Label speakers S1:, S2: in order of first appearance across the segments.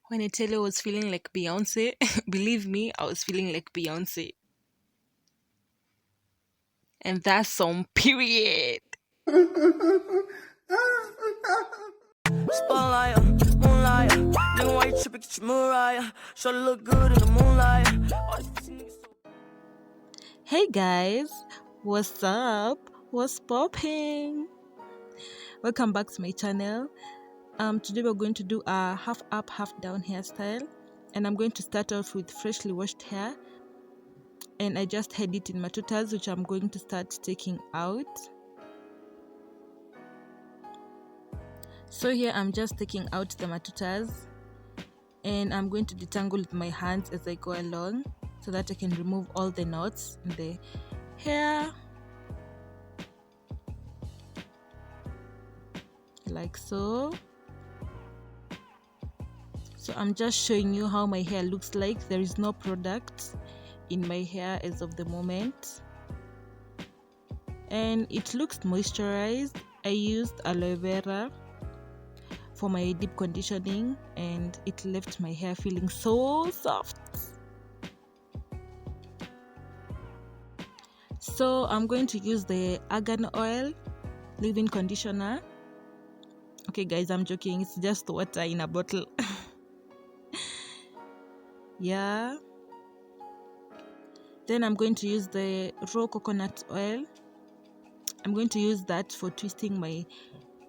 S1: When I tell you I was feeling like Beyonce, believe me, I was feeling like Beyonce. And that's some period.
S2: Spotlight, moonlight. Nigga, why you tripping? Get your Mariah. Sure look good in the moonlight. All these pussy niggas so
S1: Hey guys, what's up? What's popping? Welcome back to my channel. Today we're going to do a half up, half down hairstyle, and I'm going to start off with freshly washed hair, and I just had it in my tutas, which I'm going to start taking out. So here I'm just taking out the matutas, and I'm going to detangle with my hands as I go along so that I can remove all the knots in the hair, like so. So I'm just showing you how my hair looks like. There is no product in my hair as of the moment, and it looks moisturized. I used aloe vera for my deep conditioning, and it left my hair feeling so soft. So I'm going to use the argan oil leave-in conditioner. Okay guys, I'm joking, it's just water in a bottle. Yeah, then I'm going to use the raw coconut oil. I'm going to use that for twisting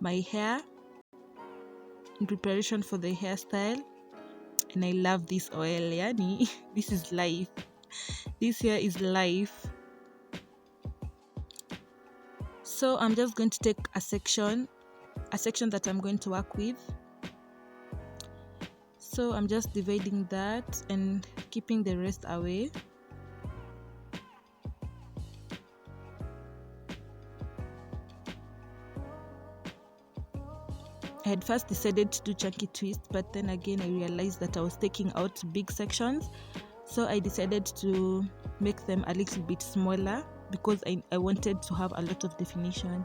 S1: my hair in preparation for the hairstyle. And I love this oil, yani. This is life. This hair is life. So I'm just going to take a section that I'm going to work with. So I'm just dividing that and keeping the rest away. I had first decided to do chunky twist, but then again I realized that I was taking out big sections, so I decided to make them a little bit smaller because I wanted to have a lot of definition.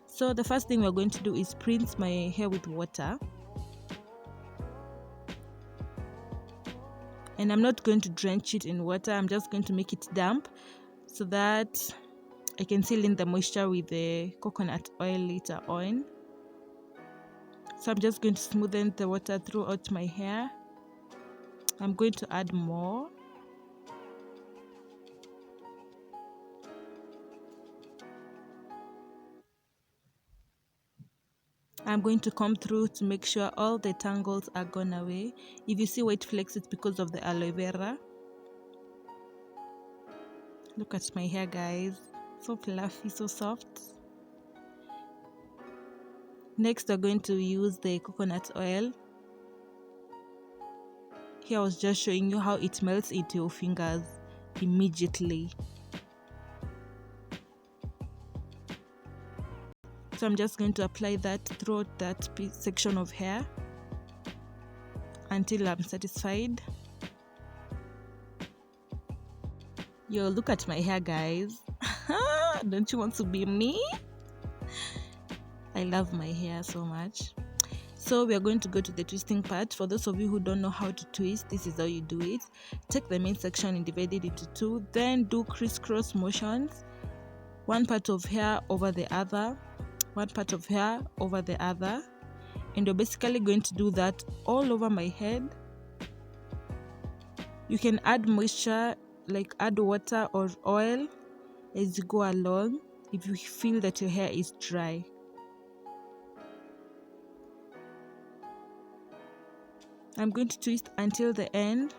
S1: So the first thing we're going to do is rinse my hair with water, and I'm not going to drench it in water. I'm just going to make it damp so that I can seal in the moisture with the coconut oil later on. So I'm just going to smoothen the water throughout my hair. I'm going to add more. I'm going to comb through to make sure all the tangles are gone away. If you see white flakes, it's because of the aloe vera. Look at my hair, guys. So fluffy, so soft. Next, we're going to use the coconut oil. Here I was just showing you how it melts into your fingers immediately. So I'm just going to apply that throughout that section of hair until I'm satisfied. Yo, look at my hair, guys. Don't you want to be me? I love my hair so much. So we are going to go to the twisting part. For those of you who don't know how to twist, this is how you do it. Take the main section and divide it into two, then do crisscross motions. One part of hair over the other, one part of hair over the other, and you're basically going to do that all over my head. You can add moisture, like add water or oil as you go along if you feel that your hair is dry. I'm going to twist until the end,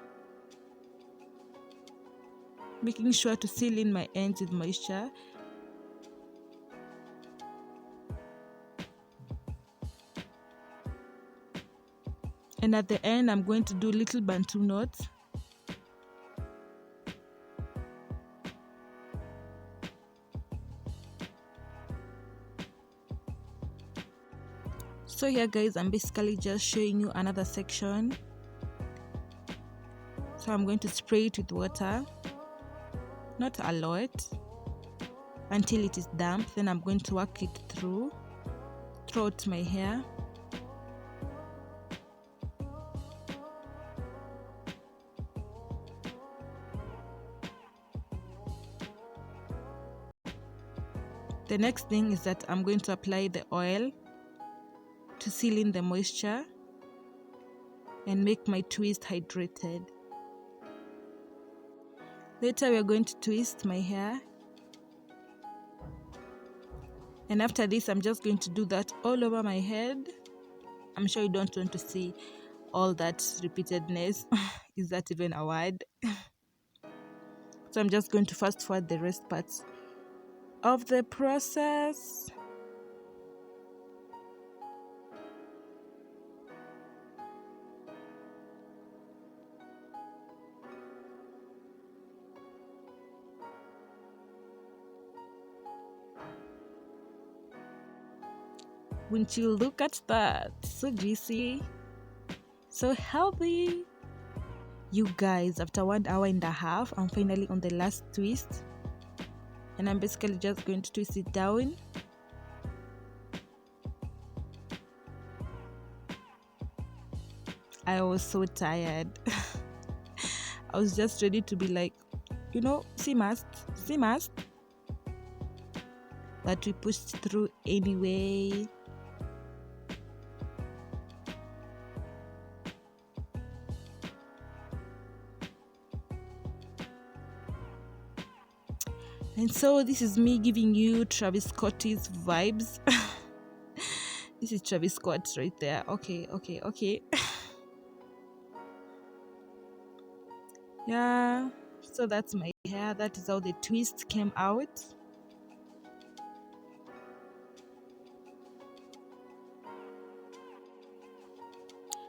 S1: making sure to seal in my ends with moisture. And at the end, I'm going to do little bantu knots. So here guys, I'm basically just showing you another section. So I'm going to spray it with water, not a lot, until it is damp. Then I'm going to work it throughout my hair. The next thing is that I'm going to apply the oil to seal in the moisture and make my twist hydrated. Later we are going to twist my hair, and after this I'm just going to do that all over my head. I'm sure you don't want to see all that repeatedness. Is that even a word? So I'm just going to fast forward the rest parts of the process. Wouldn't you look at that? So juicy, so healthy. You guys, after 1.5 hours, I'm finally on the last twist, and I'm basically just going to twist it down. I was so tired. I was just ready to be like, see must, but we pushed through anyway. And so this is me giving you Travis Scott's vibes. This is Travis Scott right there. Okay. Yeah, so that's my hair. That is how the twist came out.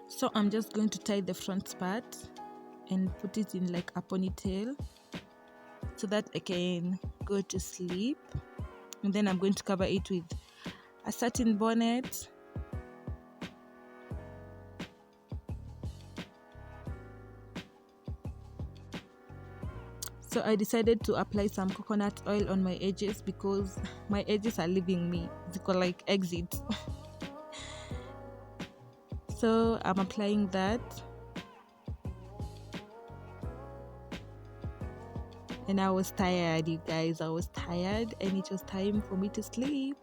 S1: So I'm just going to tie the front part and put it in like a ponytail so that I can go to sleep. And then I'm going to cover it with a satin bonnet. So I decided to apply some coconut oil on my edges because my edges are leaving me. They call like exit. So I'm applying that. And I was tired, you guys. I was tired and it was time for me to sleep.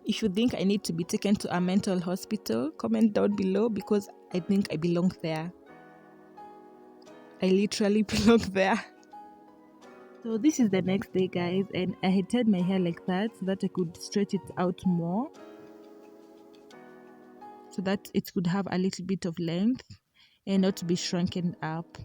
S1: If you think I need to be taken to a mental hospital, comment down below because I think I belong there. I literally belong there. So this is the next day, guys, and I had tied my hair like that so that I could stretch it out more, so that it could have a little bit of length and not be shrunken up.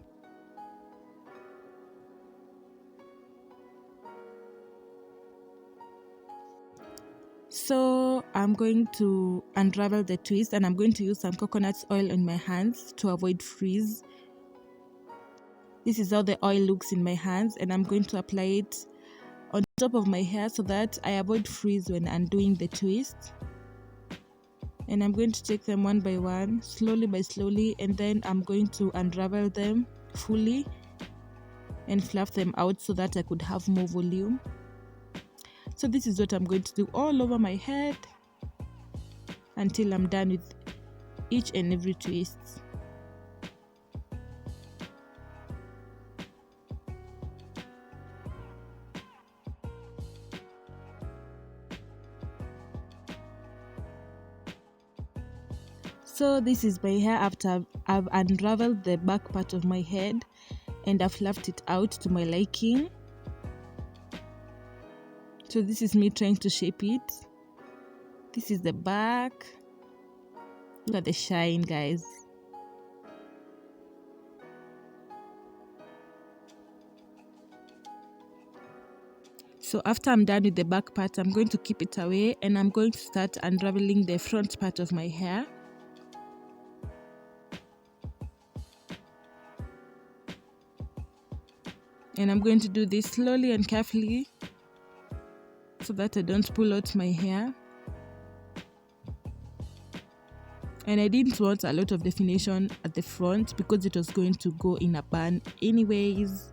S1: So I'm going to unravel the twist, and I'm going to use some coconut oil on my hands to avoid frizz. This is how the oil looks in my hands, and I'm going to apply it on top of my hair so that I avoid frizz when undoing the twist. And I'm going to take them one by one, slowly by slowly, and then I'm going to unravel them fully and fluff them out so that I could have more volume. So this is what I'm going to do all over my head until I'm done with each and every twist. So this is my hair after I've unraveled the back part of my head and I've fluffed it out to my liking. So this is me trying to shape it. This is the back. Look at the shine, guys. So after I'm done with the back part, I'm going to keep it away and I'm going to start unraveling the front part of my hair. And I'm going to do this slowly and carefully so that I don't pull out my hair. And I didn't want a lot of definition at the front because it was going to go in a bun anyways.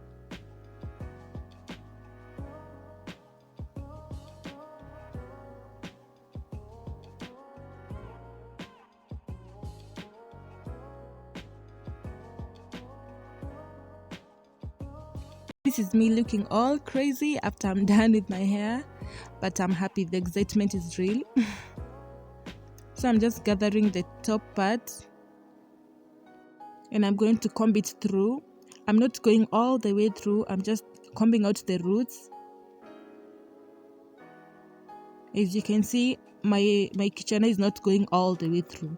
S1: This is me looking all crazy after I'm done with my hair, but I'm happy. The excitement is real. So I'm just gathering the top part and I'm going to comb it through. I'm not going all the way through, I'm just combing out the roots. As you can see, my Kichana is not going all the way through.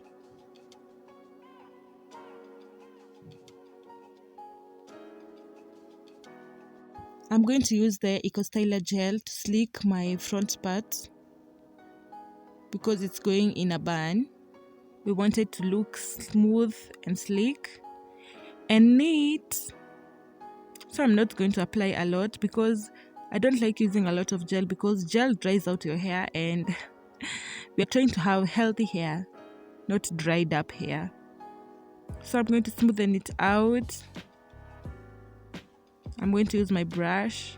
S1: I'm going to use the Eco Styler gel to slick my front part because it's going in a bun. We want it to look smooth and sleek and neat. So I'm not going to apply a lot because I don't like using a lot of gel because gel dries out your hair and we are trying to have healthy hair, not dried up hair. So I'm going to smoothen it out. I'm going to use my brush.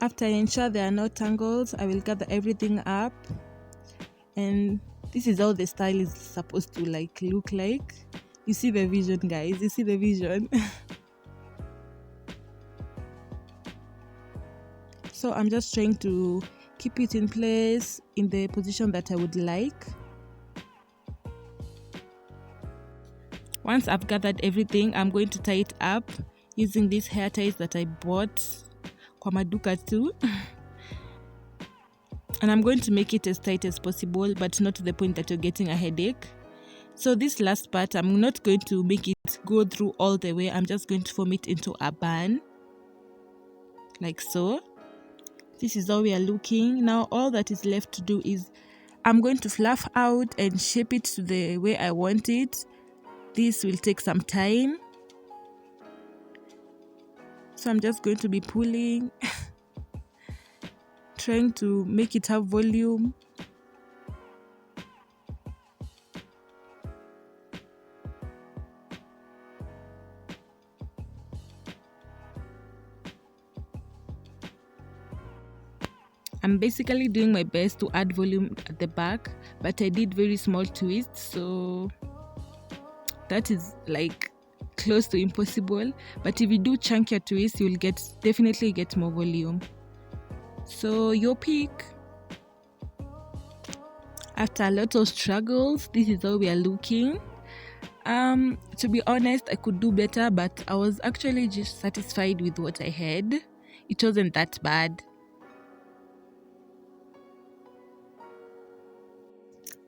S1: After I ensure there are no tangles, I will gather everything up. And this is how the style is supposed to look like. You see the vision, guys. You see the vision. So I'm just trying to keep it in place in the position that I would like. Once I've gathered everything, I'm going to tie it up using these hair ties that I bought kwa maduka too. And I'm going to make it as tight as possible, but not to the point that you're getting a headache. So this last part, I'm not going to make it go through all the way. I'm just going to form it into a bun, like so. This is how we are looking. Now all that is left to do is I'm going to fluff out and shape it to the way I want it. This will take some time. So I'm just going to be pulling, trying to make it have volume. I'm basically doing my best to add volume at the back, but I did very small twists, so that is close to impossible. But if you do chunkier twists, you'll definitely get more volume. So your pick. After a lot of struggles, this is how we are looking. To be honest, I could do better, but I was actually just satisfied with what I had. It wasn't that bad.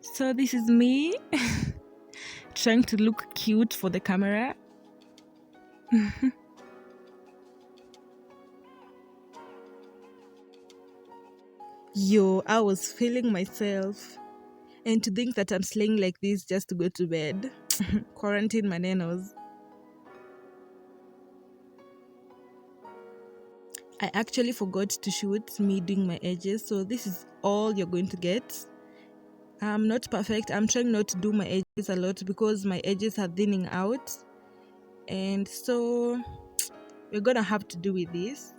S1: So this is me trying to look cute for the camera. Yo, I was feeling myself. And to think that I'm slaying like this just to go to bed. Quarantine manenos. I actually forgot to shoot me doing my edges, so this is all you're going to get. I'm not perfect. I'm trying not to do my edges a lot because my edges are thinning out. And so we're gonna have to do with this.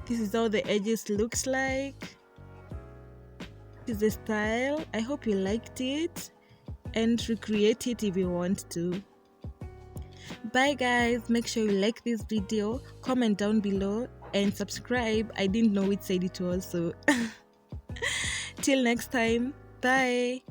S1: This is how the edges looks like. This is the style. I hope you liked it and recreate it if you want to. Bye guys, make sure you like this video, comment down below and subscribe. I didn't know which side it was, so till next time, bye.